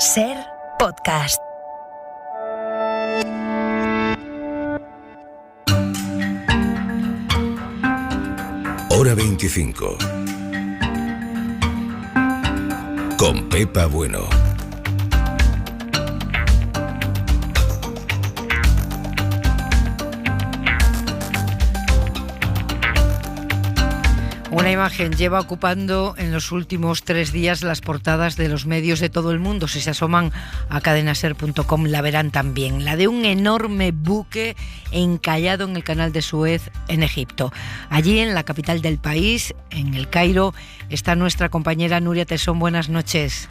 Ser podcast. Hora 25. Con Pepa Bueno. Una imagen lleva ocupando en los últimos 3 días las portadas de los medios de todo el mundo. Si se asoman a cadenaser.com la verán también. La de un enorme buque encallado en el canal de Suez en Egipto. Allí, en la capital del país, en El Cairo, está nuestra compañera Nuria Tesón. Buenas noches.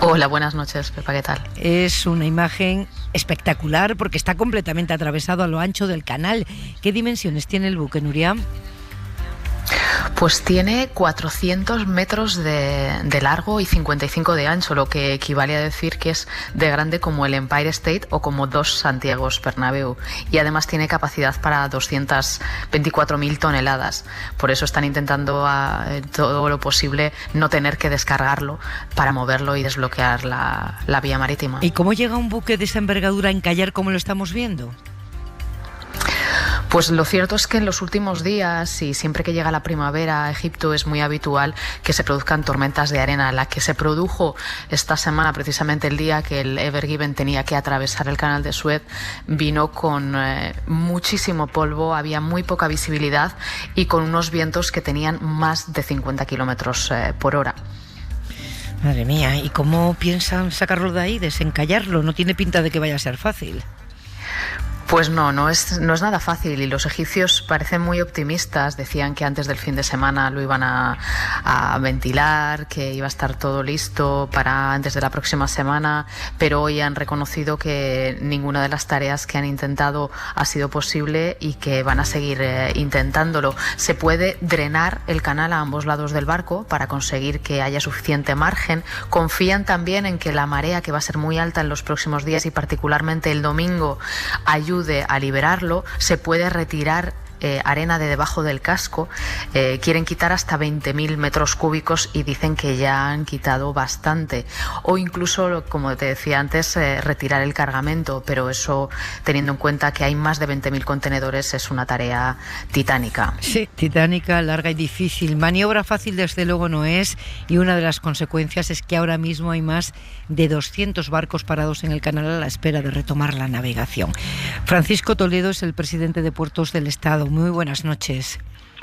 Hola, buenas noches, Pepa, ¿qué tal? Es una imagen espectacular porque está completamente atravesado a lo ancho del canal. ¿Qué dimensiones tiene el buque, Nuria? Pues tiene 400 metros de largo y 55 de ancho, lo que equivale a decir que es de grande como el Empire State o como 2 Santiagos Bernabéu. Y además tiene capacidad para 224.000 toneladas. Por eso están intentando todo lo posible no tener que descargarlo para moverlo y desbloquear la vía marítima. ¿Y cómo llega un buque de esa envergadura a encallar como lo estamos viendo? Pues lo cierto es que en los últimos días y siempre que llega la primavera a Egipto es muy habitual que se produzcan tormentas de arena. La que se produjo esta semana, precisamente el día que el Ever Given tenía que atravesar el canal de Suez, vino con muchísimo polvo, había muy poca visibilidad y con unos vientos que tenían más de 50 kilómetros por hora. Madre mía, ¿y cómo piensan sacarlo de ahí, desencallarlo? No tiene pinta de que vaya a ser fácil. Pues no es nada fácil y los egipcios parecen muy optimistas. Decían que antes del fin de semana lo iban a ventilar, que iba a estar todo listo para antes de la próxima semana, pero hoy han reconocido que ninguna de las tareas que han intentado ha sido posible y que van a seguir intentándolo. Se puede drenar el canal a ambos lados del barco para conseguir que haya suficiente margen. Confían también en que la marea, que va a ser muy alta en los próximos días y particularmente el domingo, ayude a liberarlo. Se puede retirar arena de debajo del casco. Quieren quitar hasta 20.000 metros cúbicos y dicen que ya han quitado bastante, o incluso, como te decía antes, retirar el cargamento, pero eso, teniendo en cuenta que hay más de 20.000 contenedores, es una tarea titánica. Sí, titánica, larga y difícil. Maniobra fácil desde luego no es, y una de las consecuencias es que ahora mismo hay más de 200 barcos parados en el canal a la espera de retomar la navegación. Francisco Toledo es el presidente de Puertos del Estado. Muy buenas noches.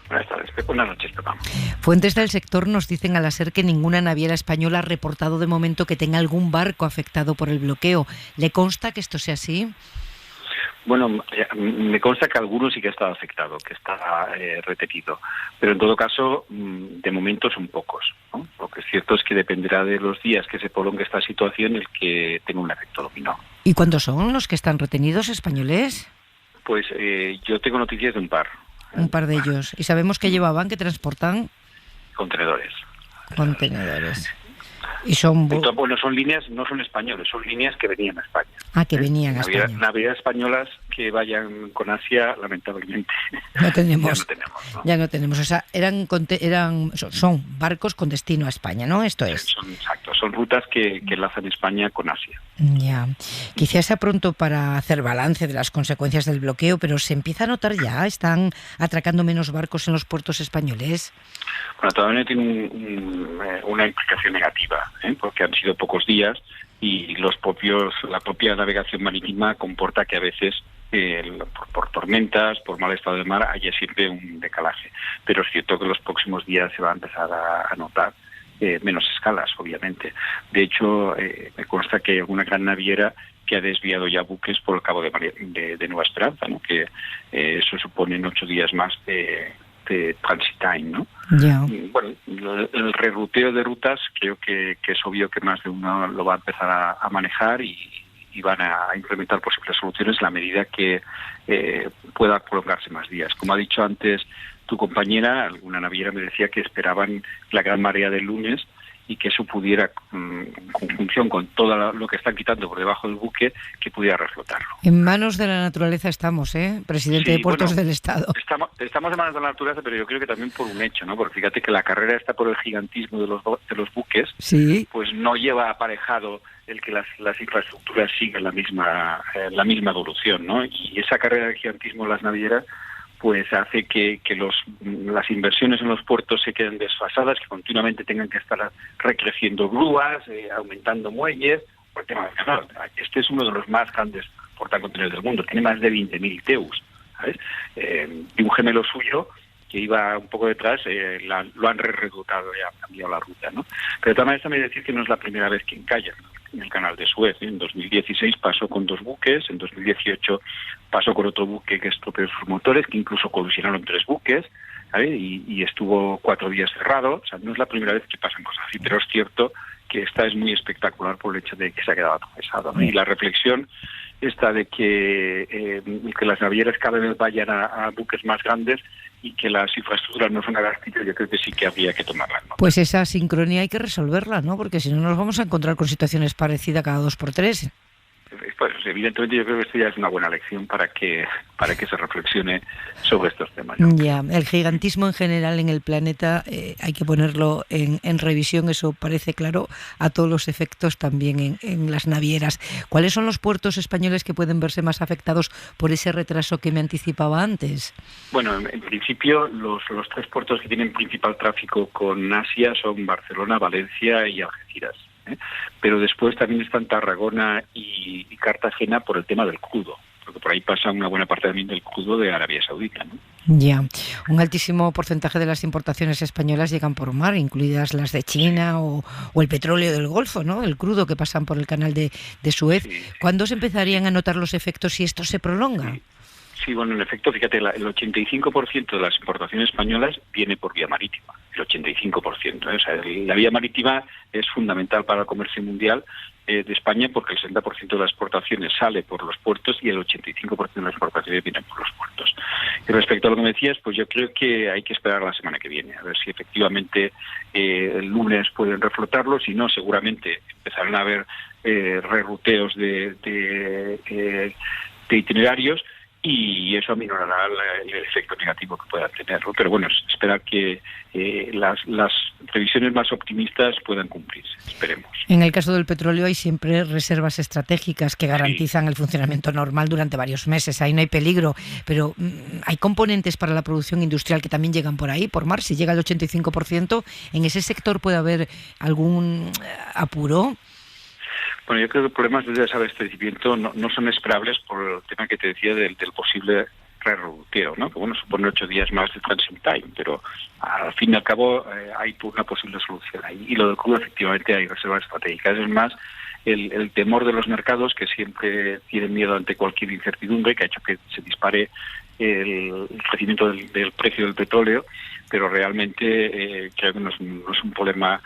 Buenas tardes, buenas noches, Pepa. Fuentes del sector nos dicen a la SER que ninguna naviera española ha reportado de momento que tenga algún barco afectado por el bloqueo. ¿Le consta que esto sea así? Bueno, me consta que algunos sí que ha estado afectado, que está retenido, pero en todo caso, de momento son pocos, ¿no? Lo que es cierto es que dependerá de los días que se prolongue esta situación el que tenga un efecto dominó. ¿Y cuántos son los que están retenidos, españoles? Pues yo tengo noticias de un par. Un par de ellos. ¿Y sabemos qué llevaban, qué transportan? Contenedores. Y son... Bueno, son líneas, no son españoles, son líneas que venían a España. Ah, que venían a España. Navieras españolas que vayan con Asia, lamentablemente. No tenemos. Ya no tenemos. O sea, son barcos con destino a España, ¿no? Esto es. Son rutas que enlazan España con Asia. Ya. Quizás sea pronto para hacer balance de las consecuencias del bloqueo, pero se empieza a notar ya. ¿Están atracando menos barcos en los puertos españoles? Bueno, todavía tiene una implicación negativa, porque han sido pocos días y la propia navegación marítima comporta que a veces por tormentas, por mal estado del mar, haya siempre un decalaje. Pero es cierto que en los próximos días se va a empezar a notar menos escalas, obviamente. De hecho, me consta que hay alguna gran naviera que ha desviado ya buques por el Cabo de Nueva Esperanza, ¿no? Que eso supone 8 días más de transit time, ¿no? Yeah. Bueno, el reruteo de rutas creo que es obvio que más de uno lo va a empezar a manejar y van a implementar posibles soluciones en la medida que pueda prolongarse más días. Como ha dicho antes tu compañera, alguna naviera me decía que esperaban la gran marea del lunes y que eso pudiera, en conjunción con todo lo que están quitando por debajo del buque, que pudiera reflotarlo. En manos de la naturaleza estamos, presidente de Puertos del Estado. Estamos en manos de la naturaleza, pero yo creo que también por un hecho, ¿no? Porque fíjate que la carrera está por el gigantismo de los buques, sí, pues no lleva aparejado el que las infraestructuras sigan la misma evolución, ¿no? Y esa carrera del gigantismo de las navieras pues hace que las inversiones en los puertos se queden desfasadas, que continuamente tengan que estar recreciendo grúas, aumentando muelles, por el tema del canal. Este es uno de los más grandes portacontenedores del mundo, tiene más de 20.000 TEUs, ¿sabes? Y un gemelo suyo que iba un poco detrás, lo han redotado y han cambiado la ruta, ¿no? Pero de todas maneras también decir que no es la primera vez que encallan en el canal de Suez. En 2016 pasó con 2 buques, en 2018 pasó con otro buque que estropeó sus motores, que incluso colisionaron 3 buques, ¿sabes? Y estuvo 4 días cerrado. O sea, no es la primera vez que pasan cosas así, pero es cierto que esta es muy espectacular por el hecho de que se ha quedado atravesado, ¿no? Y la reflexión esta de que las navieras cada vez vayan a buques más grandes y que las infraestructuras no son a gastito, yo creo que sí que habría que tomarla, ¿no? Pues esa sincronía hay que resolverla, ¿no? Porque si no nos vamos a encontrar con situaciones parecidas cada 2x3. Pues evidentemente yo creo que esto ya es una buena lección para que se reflexione sobre estos temas, ¿no? Ya, el gigantismo en general en el planeta hay que ponerlo en revisión, eso parece claro a todos los efectos también en las navieras. ¿Cuáles son los puertos españoles que pueden verse más afectados por ese retraso que me anticipaba antes? Bueno, en principio los 3 puertos que tienen principal tráfico con Asia son Barcelona, Valencia y Algeciras. Pero después también están Tarragona y Cartagena por el tema del crudo, porque por ahí pasa una buena parte también del crudo de Arabia Saudita, ¿no? Ya, un altísimo porcentaje de las importaciones españolas llegan por mar, incluidas las de China o el petróleo del Golfo, ¿no? El crudo que pasan por el canal de Suez. Sí. ¿Cuándo se empezarían a notar los efectos si esto se prolonga? Sí, bueno, en efecto, fíjate, el 85% de las importaciones españolas viene por vía marítima, el 85%. O sea, la vía marítima es fundamental para el comercio mundial de España porque el 60% de las exportaciones sale por los puertos y el 85% de las exportaciones vienen por los puertos. Y respecto a lo que me decías, pues yo creo que hay que esperar la semana que viene, a ver si efectivamente el lunes pueden reflotarlo, si no, seguramente empezarán a haber reruteos de itinerarios, y eso aminorará el efecto negativo que pueda tener, ¿no? Pero bueno, esperar que las previsiones más optimistas puedan cumplirse, esperemos. En el caso del petróleo hay siempre reservas estratégicas que garantizan el funcionamiento normal durante varios meses, ahí no hay peligro, pero hay componentes para la producción industrial que también llegan por ahí, por mar, si llega al 85%, ¿en ese sector puede haber algún apuro? Bueno, yo creo que los problemas de desabastecimiento no son esperables por el tema que te decía del posible reruteo, ¿no? Que bueno, supone 8 días más de transit time, pero al fin y al cabo hay una posible solución ahí. Y lo del crudo, efectivamente, hay reservas estratégicas. Es más, el temor de los mercados, que siempre tienen miedo ante cualquier incertidumbre, que ha hecho que se dispare el crecimiento del precio del petróleo, pero realmente creo que no es un problema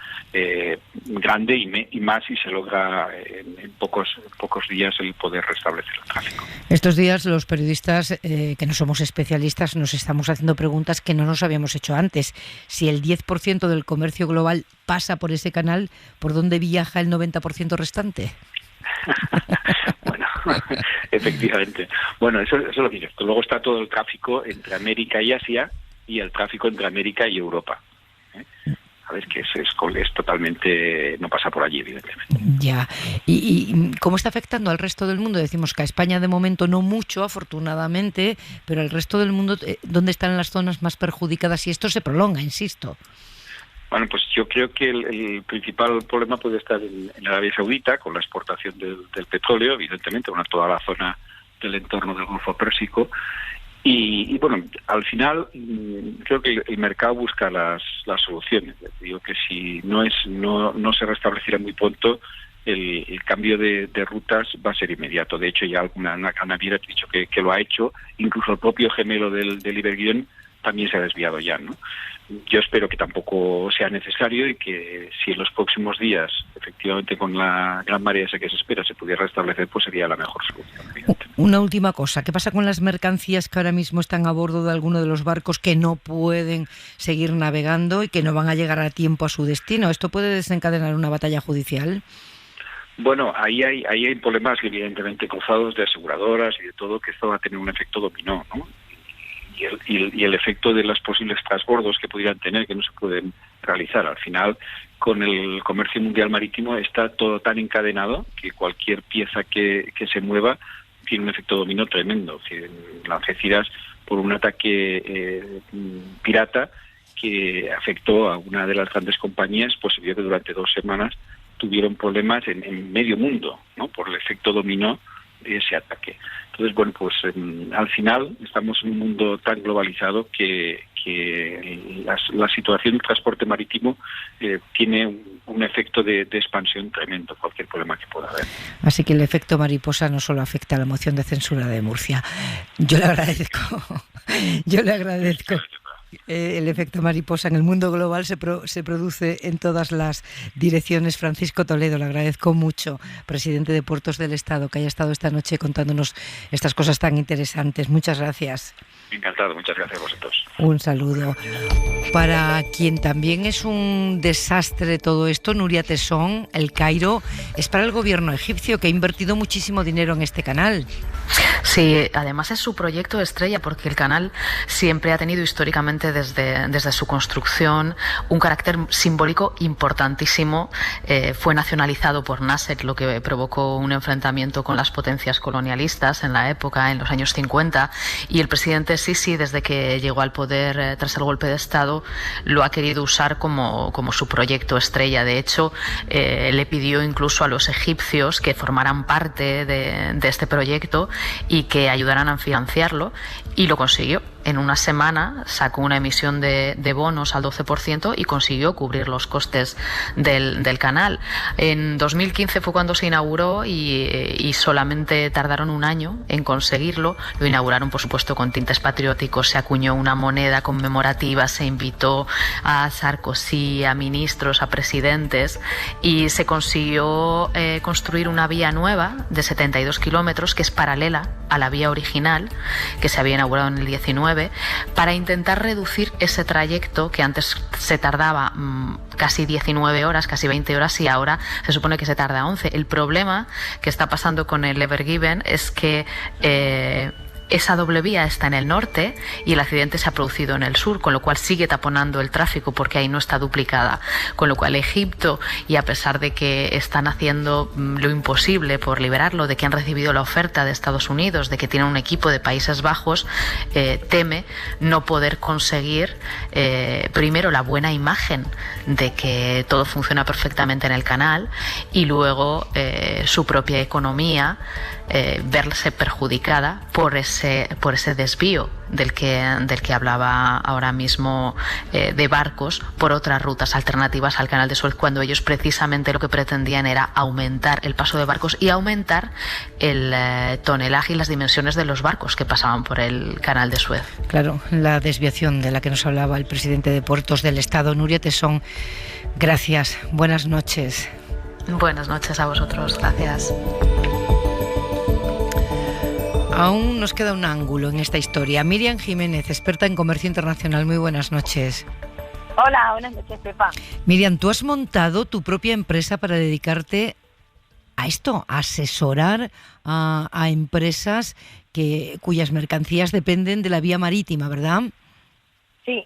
grande y más si se logra en pocos días el poder restablecer el tráfico. Estos días los periodistas que no somos especialistas nos estamos haciendo preguntas que no nos habíamos hecho antes. Si el 10% del comercio global pasa por ese canal, ¿por dónde viaja el 90% restante? Bueno, efectivamente. Bueno, eso es lo que yo. Luego está todo el tráfico entre América y Asia y el tráfico entre América y Europa. Sabes que es totalmente, no pasa por allí, evidentemente. Ya. ¿Y cómo está afectando al resto del mundo? Decimos que a España de momento no mucho, afortunadamente, pero al resto del mundo, ¿dónde están las zonas más perjudicadas? Si esto se prolonga, insisto. Bueno, pues yo creo que el principal problema puede estar en Arabia Saudita, con la exportación del petróleo, evidentemente, bueno, toda la zona del entorno del Golfo Pérsico. Y bueno, al final creo que el mercado busca las soluciones. Digo que si no se restableciera muy pronto, el cambio de rutas va a ser inmediato. De hecho, ya alguna naviera ha dicho que lo ha hecho. Incluso el propio gemelo del Iberguión también se ha desviado ya, ¿no? Yo espero que tampoco sea necesario y que si en los próximos días, efectivamente, con la gran marea esa que se espera, se pudiera restablecer, pues sería la mejor solución. Una última cosa, ¿qué pasa con las mercancías que ahora mismo están a bordo de alguno de los barcos que no pueden seguir navegando y que no van a llegar a tiempo a su destino? ¿Esto puede desencadenar una batalla judicial? Bueno, ahí hay problemas evidentemente cruzados de aseguradoras y de todo, que esto va a tener un efecto dominó, ¿no? Y el efecto de los posibles transbordos que pudieran tener, que no se pueden realizar. Al final, con el comercio mundial marítimo está todo tan encadenado que cualquier pieza que se mueva tiene un efecto dominó tremendo. En Algeciras, por un ataque pirata que afectó a una de las grandes compañías, pues se vio que durante 2 semanas tuvieron problemas en medio mundo, ¿no? Por el efecto dominó de ese ataque. Entonces, bueno, pues al final estamos en un mundo tan globalizado que la situación del transporte marítimo tiene un efecto de expansión tremendo, cualquier problema que pueda haber. Así que el efecto mariposa no solo afecta a la moción de censura de Murcia. Yo le agradezco. El efecto mariposa en el mundo global se produce en todas las direcciones. Francisco Toledo, le agradezco mucho, presidente de Puertos del Estado, que haya estado esta noche contándonos estas cosas tan interesantes. Muchas gracias. Encantado, muchas gracias a vosotros. Un saludo. Para quien también es un desastre todo esto, Nuria Tesón, El Cairo, es para el gobierno egipcio, que ha invertido muchísimo dinero en este canal. Sí, además es su proyecto estrella, porque el canal siempre ha tenido históricamente desde su construcción un carácter simbólico importantísimo. Fue nacionalizado por Nasser, lo que provocó un enfrentamiento con las potencias colonialistas en la época, en los años 50, y el presidente Sisi, desde que llegó al poder tras el golpe de Estado, lo ha querido usar como su proyecto estrella. De hecho, le pidió incluso a los egipcios que formaran parte de este proyecto y que ayudaran a financiarlo, y lo consiguió. En una semana sacó una emisión de bonos al 12% y consiguió cubrir los costes del canal. En 2015 fue cuando se inauguró y solamente tardaron 1 año en conseguirlo. Lo inauguraron, por supuesto, con tintes patrióticos, se acuñó una moneda conmemorativa, se invitó a Sarkozy, a ministros, a presidentes, y se consiguió construir una vía nueva de 72 kilómetros que es paralela a la vía original, que se había inaugurado en el 19, para intentar reducir ese trayecto que antes se tardaba casi 19 horas, casi 20 horas, y ahora se supone que se tarda 11. El problema que está pasando con el Ever Given es que esa doble vía está en el norte y el accidente se ha producido en el sur, con lo cual sigue taponando el tráfico porque ahí no está duplicada. Con lo cual Egipto, y a pesar de que están haciendo lo imposible por liberarlo, de que han recibido la oferta de Estados Unidos, de que tienen un equipo de Países Bajos, teme no poder conseguir primero la buena imagen de que todo funciona perfectamente en el canal, y luego su propia economía verse perjudicada por ese desvío del que hablaba ahora mismo, de barcos por otras rutas alternativas al canal de Suez, cuando ellos precisamente lo que pretendían era aumentar el paso de barcos y aumentar el tonelaje y las dimensiones de los barcos que pasaban por el canal de Suez. Claro, la desviación de la que nos hablaba el presidente de Puertos del Estado. Nuria Tesón, gracias, buenas noches. Buenas noches a vosotros, gracias. Aún nos queda un ángulo en esta historia. Miriam Jiménez, experta en comercio internacional. Muy buenas noches. Hola, buenas noches, Pepa. Miriam, tú has montado tu propia empresa para dedicarte a esto, a asesorar a empresas cuyas mercancías dependen de la vía marítima, ¿verdad? Sí,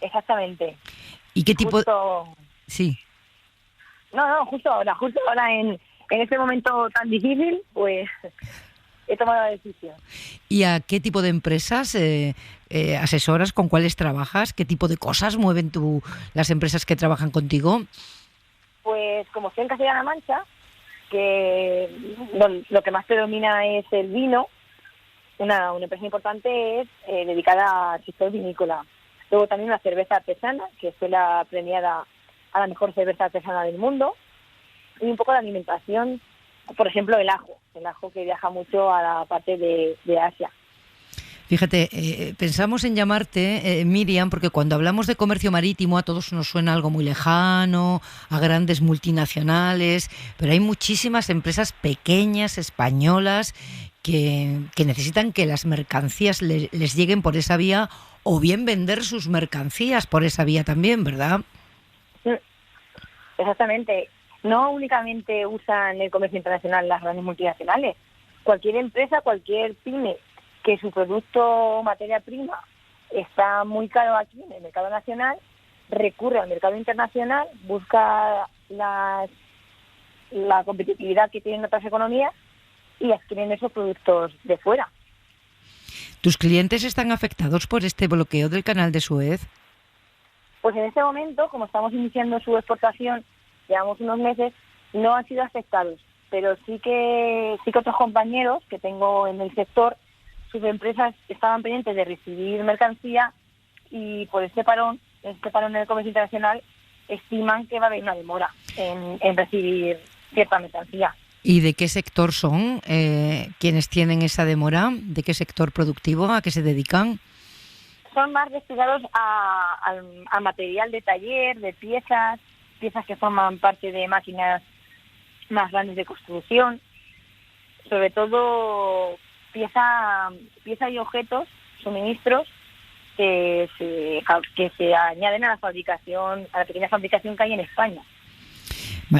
exactamente. ¿Y qué tipo? Sí. Justo ahora en este momento tan difícil, pues he tomado la decisión. ¿Y a qué tipo de empresas asesoras? ¿Con cuáles trabajas? ¿Qué tipo de cosas mueven las empresas que trabajan contigo? Pues como estoy en Castilla-La Mancha, que lo que más predomina es el vino, una empresa importante es dedicada al sector vinícola. Luego también una cerveza artesana, que fue la premiada a la mejor cerveza artesana del mundo. Y un poco de alimentación, por ejemplo el ajo que viaja mucho a la parte de Asia. Fíjate, pensamos en llamarte, Miriam, porque cuando hablamos de comercio marítimo a todos nos suena algo muy lejano, a grandes multinacionales, pero hay muchísimas empresas pequeñas, españolas, que necesitan que las mercancías les lleguen por esa vía o bien vender sus mercancías por esa vía también, ¿verdad? Exactamente. No únicamente usan el comercio internacional las grandes multinacionales. Cualquier empresa, cualquier pyme que su producto o materia prima está muy caro aquí en el mercado nacional, recurre al mercado internacional, busca la competitividad que tienen otras economías y adquieren esos productos de fuera. ¿Tus clientes están afectados por este bloqueo del canal de Suez? Pues en este momento, como estamos iniciando su exportación, llevamos unos meses, no han sido afectados, pero sí que otros compañeros que tengo en el sector, sus empresas estaban pendientes de recibir mercancía y por este parón en el comercio internacional estiman que va a haber una demora en recibir cierta mercancía. ¿Y de qué sector son quienes tienen esa demora? ¿De qué sector productivo? ¿A qué se dedican? Son más destinados a material de taller, de piezas que forman parte de máquinas más grandes de construcción, sobre todo pieza y objetos, suministros que se añaden a la pequeña fabricación que hay en España.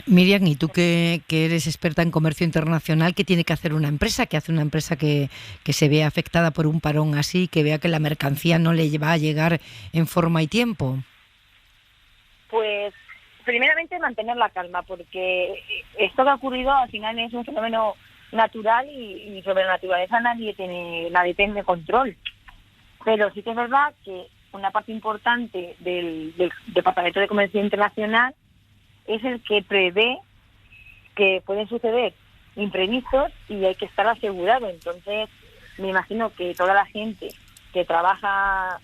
Miriam, y tú que eres experta en comercio internacional, ¿qué tiene que hacer una empresa? ¿Qué hace una empresa que se vea afectada por un parón así, que vea que la mercancía no le va a llegar en forma y tiempo? Pues primeramente mantener la calma, porque esto que ha ocurrido al final es un fenómeno natural y sobre la naturaleza nadie tiene control. Pero sí que es verdad que una parte importante del Departamento de Comercio Internacional es el que prevé que pueden suceder imprevistos y hay que estar asegurado. Entonces, me imagino que toda la gente que trabaja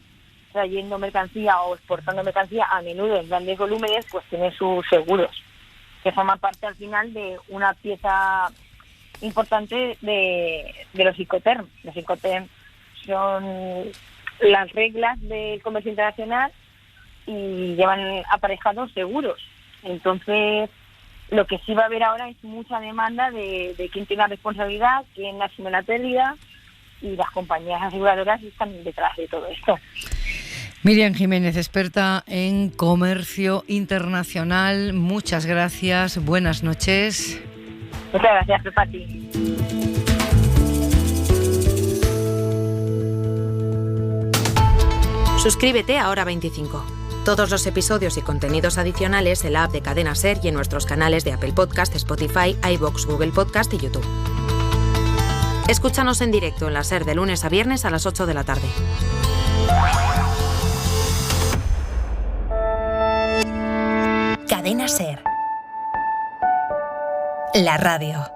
trayendo mercancía o exportando mercancía a menudo en grandes volúmenes, pues tiene sus seguros, que forman parte al final de una pieza importante de los Incoterm. Los Incoterm son las reglas del comercio internacional y llevan aparejados seguros. Entonces, lo que sí va a haber ahora es mucha demanda de quién tiene la responsabilidad, quién asume la pérdida, y las compañías aseguradoras están detrás de todo esto. Miriam Jiménez, experta en comercio internacional, muchas gracias, buenas noches. Muchas gracias, Pepa, a ti. Suscríbete a Hora 25. Todos los episodios y contenidos adicionales en la app de Cadena SER y en nuestros canales de Apple Podcast, Spotify, iVoox, Google Podcast y YouTube. Escúchanos en directo en la SER de lunes a viernes a las 8 de la tarde. Cadena SER. La radio.